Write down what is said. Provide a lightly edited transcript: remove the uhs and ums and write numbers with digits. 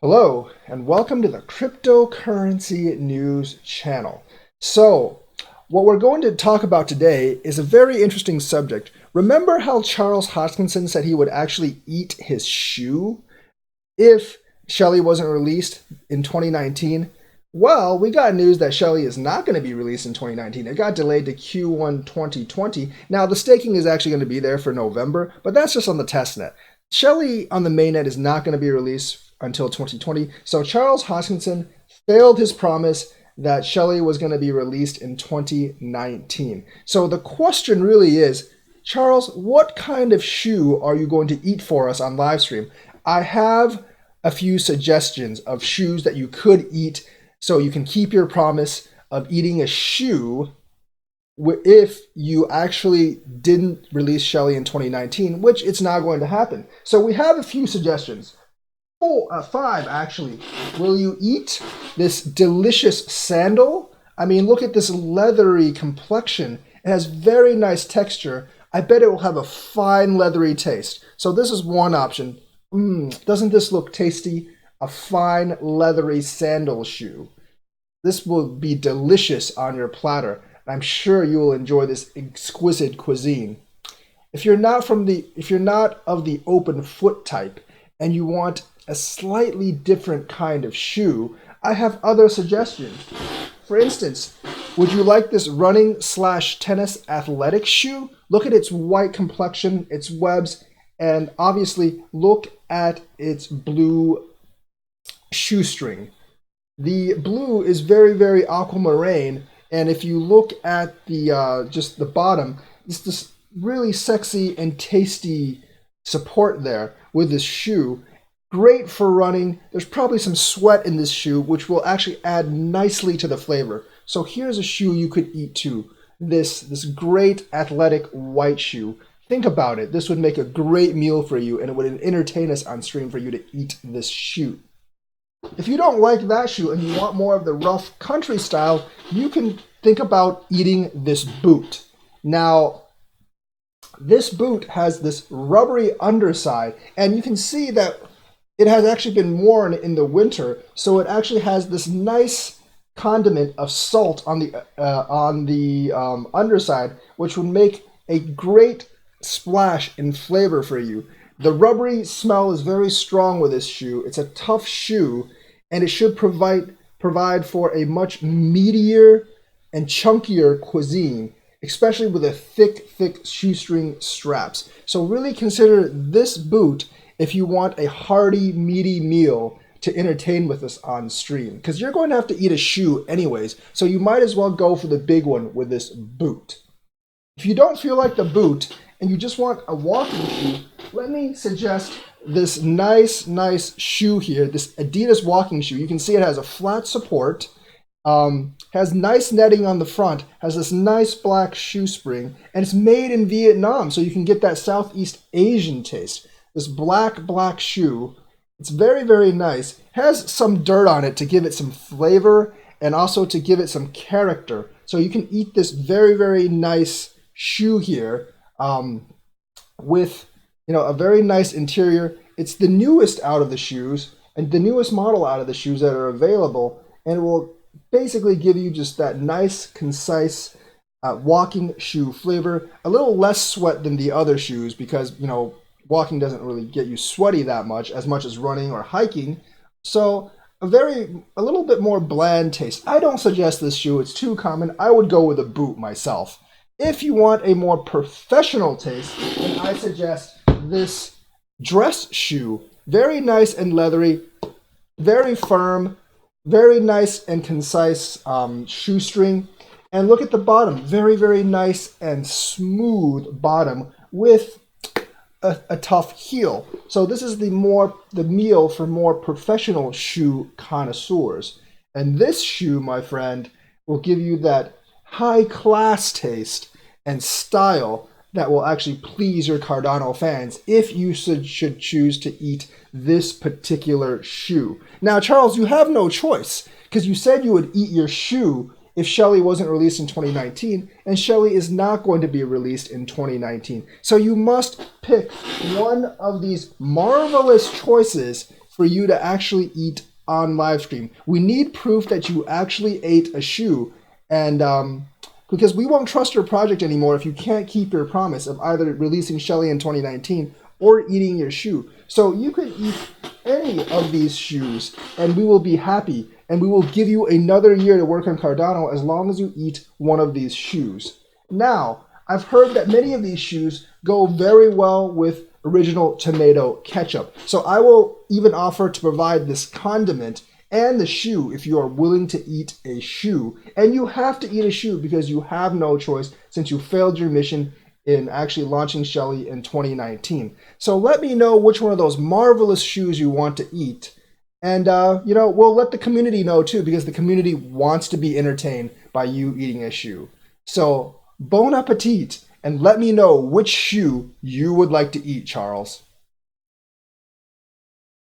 Hello, and welcome to the Cryptocurrency News channel. So, what we're going to talk about today is a very interesting subject. Remember how Charles Hoskinson said he would actually eat his shoe if Shelley wasn't released in 2019? Well, we got news that Shelley is not going to be released in 2019. It got delayed to Q1 2020. Now, the staking is actually going to be there for November, but that's just on the testnet. Shelley on the mainnet is not going to be released until 2020. So Charles Hoskinson failed his promise that Shelley was going to be released in 2019. So the question really is, Charles, what kind of shoe are you going to eat for us on livestream? I have a few suggestions of shoes that you could eat so you can keep your promise of eating a shoe if you actually didn't release Shelley in 2019, which it's not going to happen. So we have a few suggestions. Five actually. Will you eat this delicious sandal? I mean, look at this leathery complexion. It has very nice texture. I bet it will have a fine leathery taste. So this is one option. Doesn't this look tasty? A fine leathery sandal shoe. This will be delicious on your platter. I'm sure you will enjoy this exquisite cuisine. If you're not of the open foot type and you want a slightly different kind of shoe, I have other suggestions. For instance, would you like this running/tennis athletic shoe? Look at its white complexion, its webs, and obviously look at its blue shoestring. The blue is very, very aquamarine, and if you look at the just the bottom, it's this really sexy and tasty support there with this shoe. Great for running. There's probably some sweat in this shoe, which will actually add nicely to the flavor. So here's a shoe you could eat too. This great athletic white shoe. Think about it. This would make a great meal for you, and it would entertain us on stream for you to eat this shoe. If you don't like that shoe and you want more of the rough country style, you can think about eating this boot. Now, this boot has this rubbery underside, and you can see that it has actually been worn in the winter, so it actually has this nice condiment of salt on the underside, which would make a great splash in flavor for you. The rubbery smell is very strong with this shoe. It's a tough shoe, and it should provide for a much meatier and chunkier cuisine, especially with a thick shoestring straps. So really consider this boot if you want a hearty, meaty meal to entertain with us on stream, because you're going to have to eat a shoe anyways, so you might as well go for the big one with this boot. If you don't feel like the boot and you just want a walking shoe, let me suggest this nice shoe here, this Adidas walking shoe. You can see it has a flat support, has nice netting on the front, has this nice black shoe spring, and it's made in Vietnam, so you can get that Southeast Asian taste. This black shoe, it's very, very nice. Has some dirt on it to give it some flavor and also to give it some character. So you can eat this very, very nice shoe here with a very nice interior. It's the newest out of the shoes and the newest model out of the shoes that are available, and it will basically give you just that nice, concise walking shoe flavor. A little less sweat than the other shoes because, walking doesn't really get you sweaty that much as running or hiking. So a little bit more bland taste. I don't suggest this shoe. It's too common. I would go with a boot myself. If you want a more professional taste, then I suggest this dress shoe. Very nice and leathery, very firm, very nice and concise shoestring. And look at the bottom. Very, very nice and smooth bottom with a tough heel. So this is the meal for more professional shoe connoisseurs. And this shoe, my friend, will give you that high class taste and style that will actually please your Cardano fans if you should choose to eat this particular shoe. Now, Charles, you have no choice because you said you would eat your shoe if Shelley wasn't released in 2019, and Shelley is not going to be released in 2019. So you must pick one of these marvelous choices for you to actually eat on live stream. We need proof that you actually ate a shoe, and because we won't trust your project anymore if you can't keep your promise of either releasing Shelley in 2019 or eating your shoe. So you could eat any of these shoes and we will be happy, and we will give you another year to work on Cardano as long as you eat one of these shoes. Now, I've heard that many of these shoes go very well with original tomato ketchup. So I will even offer to provide this condiment and the shoe if you are willing to eat a shoe. And you have to eat a shoe because you have no choice since you failed your mission in actually launching Shelley in 2019. So let me know which one of those marvelous shoes you want to eat. And, we'll let the community know too, because the community wants to be entertained by you eating a shoe. So bon appetit, and let me know which shoe you would like to eat, Charles.